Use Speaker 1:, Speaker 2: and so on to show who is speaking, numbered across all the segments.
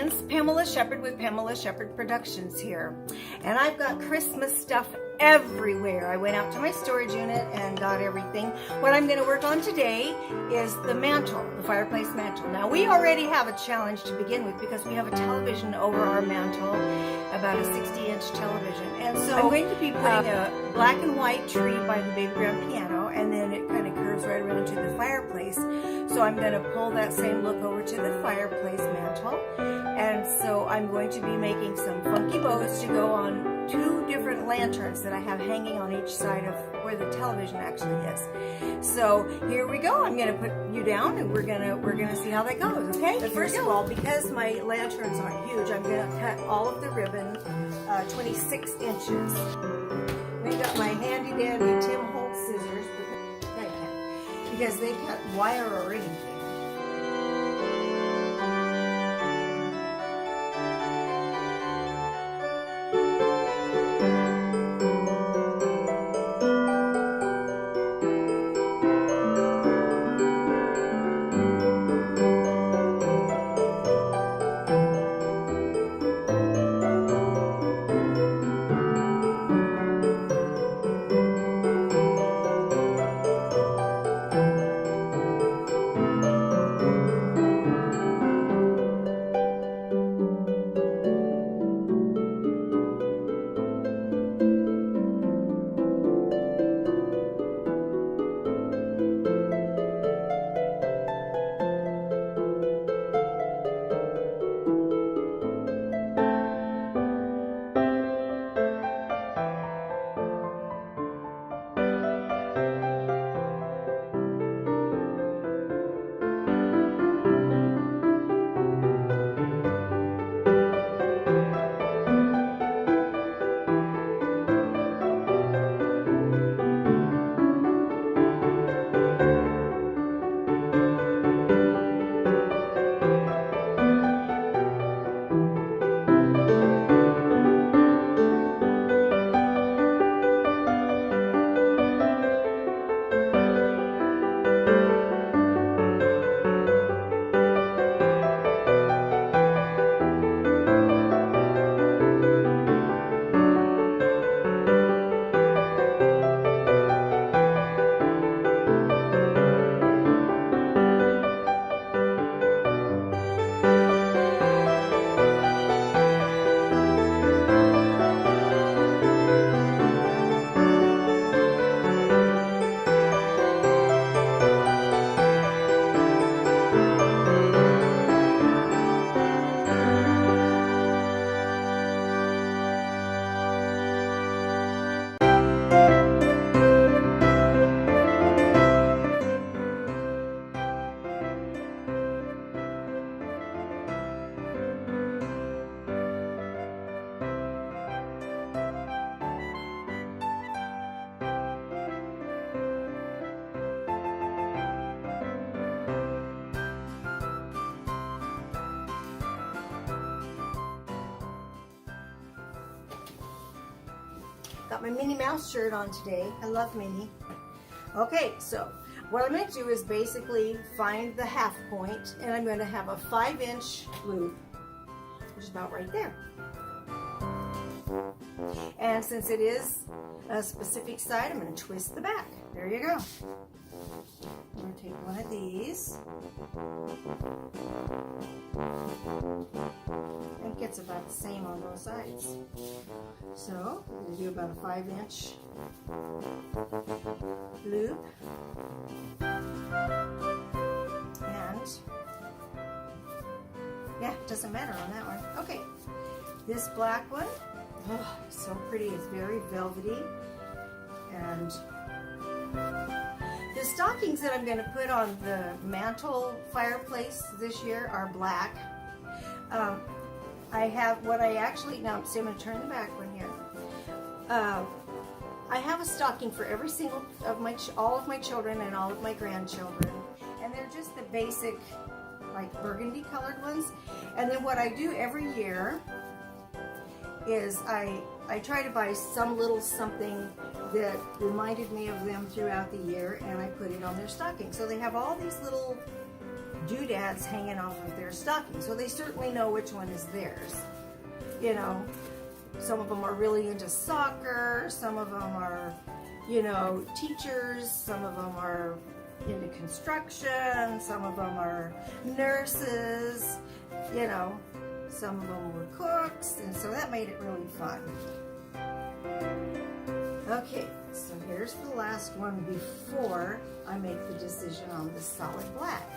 Speaker 1: friends, Pamela Shepherd with Pamela Shepherd Productions here. And I've got Christmas stuff everywhere. I went out to my storage unit and got everything. What I'm going to work on today is the mantle, the fireplace mantle. Now we already have a challenge to begin with because we have a television over our mantle, about a 60-inch television. And so I'm going to be putting a black and white tree by the baby grand piano, and then it kind of curves right around to the fireplace. So I'm going to pull that same look over to the fireplace mantle. And so I'm going to be making some funky bows to go on 2 different lanterns that I have hanging on each side of where the television actually is. So here we go. I'm going to put you down and we're gonna see how that goes, okay? But first of all, because my lanterns aren't huge, I'm going to cut all of the ribbon 26 inches. We got my handy dandy Tim Holtz scissors because they cut wire or anything. Got my Minnie Mouse shirt on today. I love Minnie. Okay, so what I'm going to do is basically find the half point, and I'm going to have a 5-inch loop, which is about right there. And since it is a specific side, I'm going to twist the back. There you go. I'm going to take one of these. I think it's about the same on both sides. So we're going to do about a 5-inch loop. And yeah, it doesn't matter on that one. Okay, this black one, oh, so pretty. It's very velvety. And the stockings that I'm going to put on the mantle fireplace this year are black. I have what I actually, now see, I'm going to turn the back one here. I have a stocking for every single of all of my children and all of my grandchildren. And they're just the basic, like burgundy colored ones. And then what I do every year is I try to buy some little something that reminded me of them throughout the year, and I put it on their stocking. So they have all these little doodads hanging off of their stocking. So they certainly know which one is theirs. You know, some of them are really into soccer, some of them are, you know, teachers, some of them are into construction, some of them are nurses, you know, some of them were cooks, and so that made it really fun. Okay, so here's the last one before I make the decision on the solid black.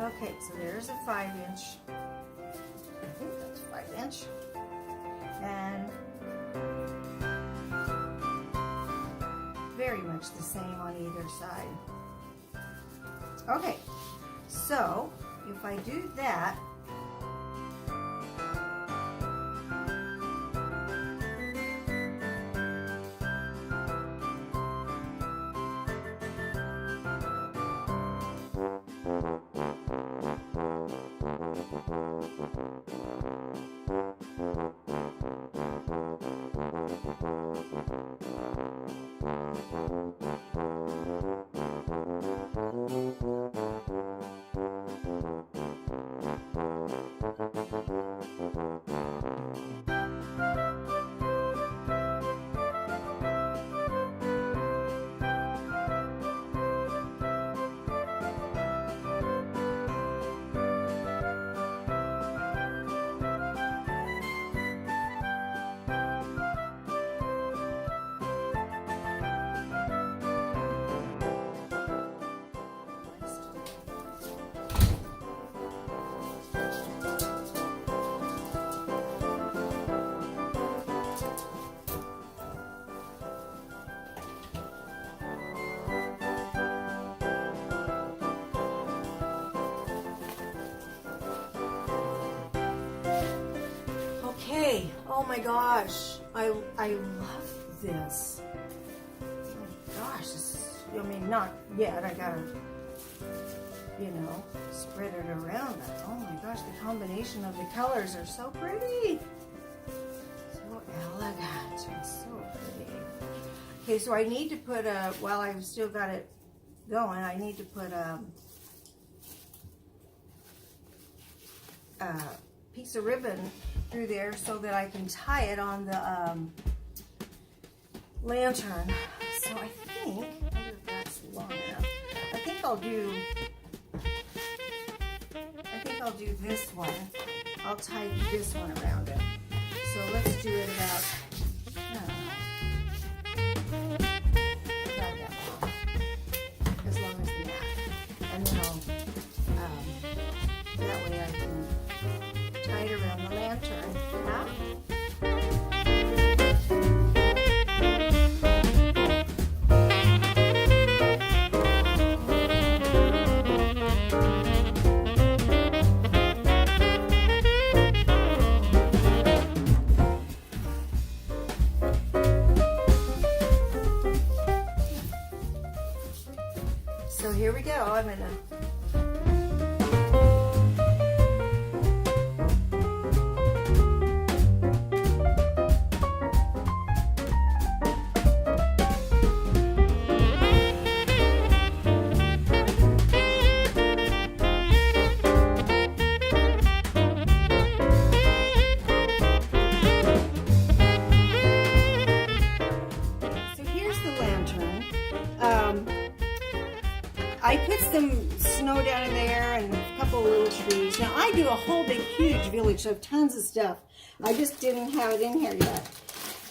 Speaker 1: Okay, so there's a 5-inch, I think that's 5-inch, and very much the same on either side. Okay, so if I do that, okay, oh my gosh, I love this. Oh my gosh, this, I mean, not yet, I gotta, you know, spread it around. But oh my gosh, the combination of the colors are so pretty. So elegant and so pretty. Okay, so I need to put a, while I've still got it going, I need to put a piece of ribbon through there so that I can tie it on the lantern. So I think, I wonder if that's long enough. I think I'll do this one. I'll tie this one around it. So let's do it about, about that long. As long as the mat. And then I'll, that way I can tie it around the lantern. So here we go. I'm gonna I put some snow down in there and a couple little trees. Now I do a whole big huge village, so I have tons of stuff. I just didn't have it in here yet.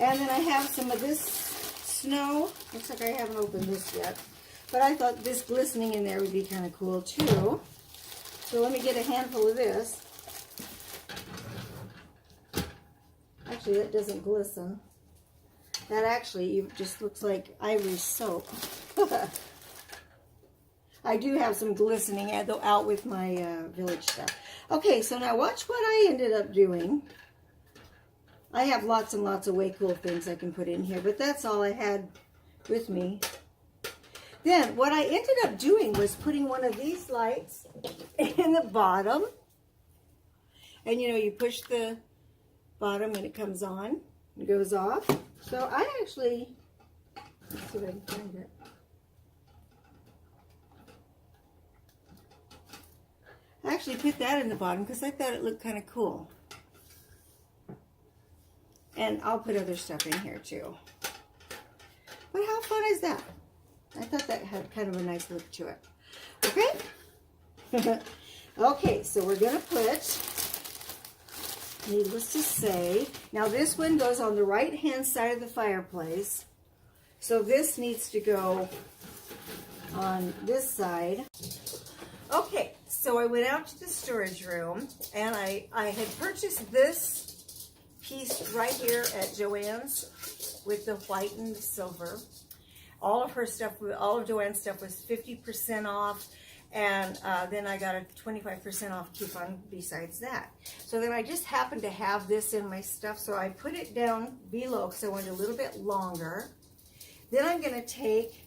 Speaker 1: And then I have some of this snow. Looks like I haven't opened this yet. But I thought this glistening in there would be kind of cool too. So let me get a handful of this. Actually, that doesn't glisten. That actually just looks like ivory soap. I do have some glistening out with my village stuff. Okay, so now watch what I ended up doing. I have lots and lots of way cool things I can put in here, but that's all I had with me. Then what I ended up doing was putting one of these lights in the bottom. And you know, you push the bottom and it comes on and goes off. So I actually, let's see if I can find it. I actually put that in the bottom because I thought it looked kind of cool. And I'll put other stuff in here too. But how fun is that? I thought that had kind of a nice look to it. Okay? Okay, so we're going to put, needless to say, now this one goes on the right-hand side of the fireplace. So this needs to go on this side. Okay, so I went out to the storage room, and I had purchased this piece right here at Joann's with the whitened silver. All of her stuff, all of Joann's stuff was 50% off, and then I got a 25% off coupon besides that. So then I just happened to have this in my stuff, so I put it down below because I wanted a little bit longer. Then I'm going to take,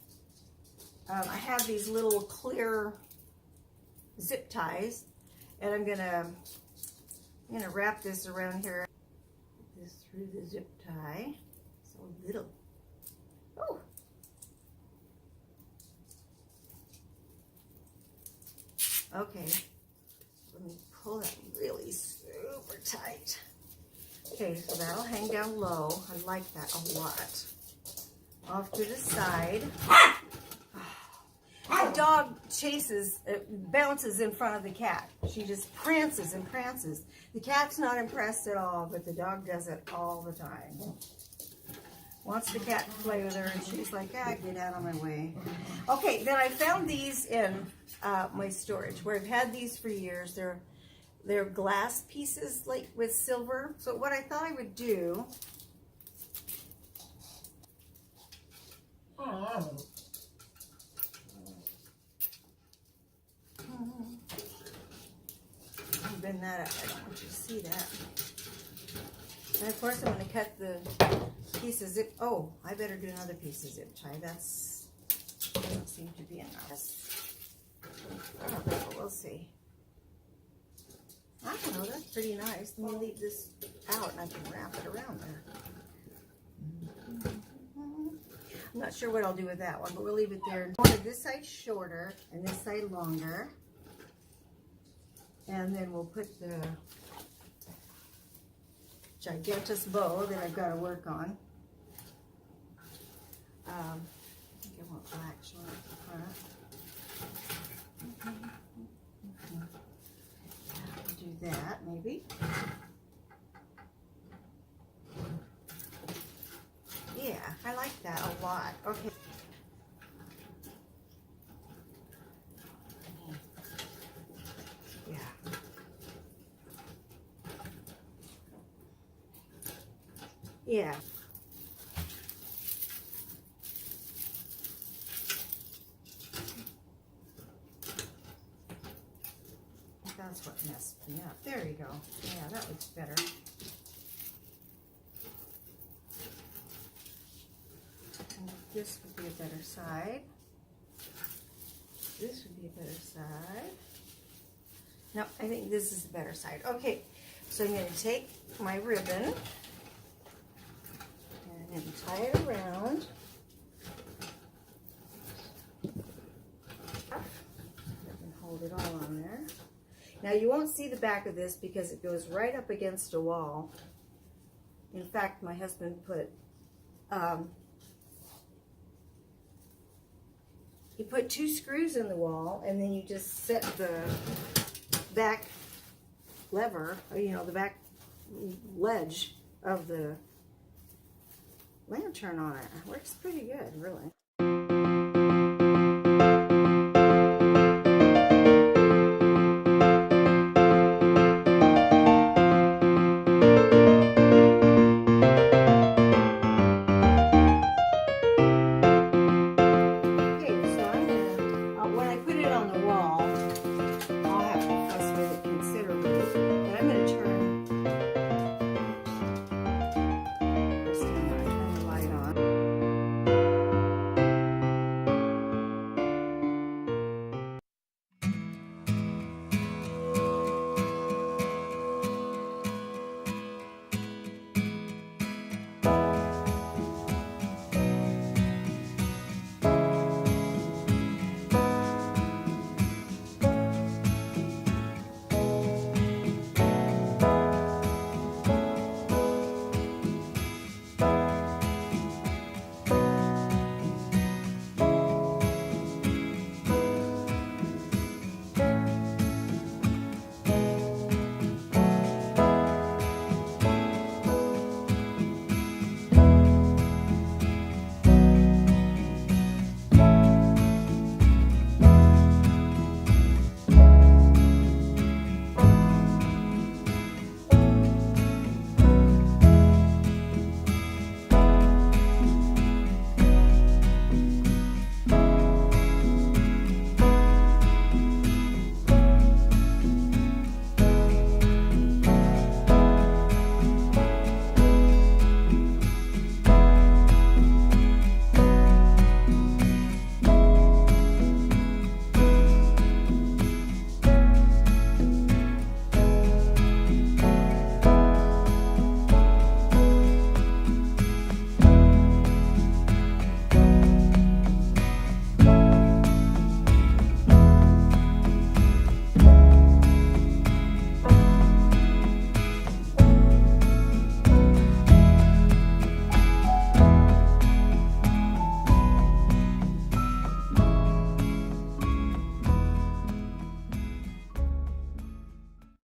Speaker 1: I have these little clear zip ties, and I'm gonna wrap this around here. Put this through the zip tie. So little. Oh. Okay. Let me pull that really super tight. Okay, so that'll hang down low. I like that a lot. Off to the side. The dog bounces in front of the cat. She just prances and prances. The cat's not impressed at all, but the dog does it all the time. Wants the cat to play with her, and she's like, ah, get out of my way. Okay, then I found these in my storage, where I've had these for years. They're glass pieces, like with silver. So what I thought I would do... Bend that up. I don't want you to see that. And of course I'm going to cut the piece of zip. Oh, I better do another piece of zip tie. Doesn't seem to be enough. Oh, but we'll see. I don't know. That's pretty nice. Let me leave this out and I can wrap it around there. I'm not sure what I'll do with that one, but we'll leave it there. I wanted this side shorter and this side longer. And then we'll put the gigantus bow that I've got to work on. I think I want black showing at the front. Do that, maybe. Yeah, I like that a lot. Okay. Yeah. That's what messed me up. There you go. Yeah, that looks better. And this would be a better side. This would be a better side. No, I think this is the better side. Okay, so I'm going to take my ribbon and tie it around. And hold it all on there. Now you won't see the back of this because it goes right up against a wall. In fact, my husband put he put 2 screws in the wall, and then you just set the back lever, you know, the back ledge of the lantern on it. It works pretty good, really.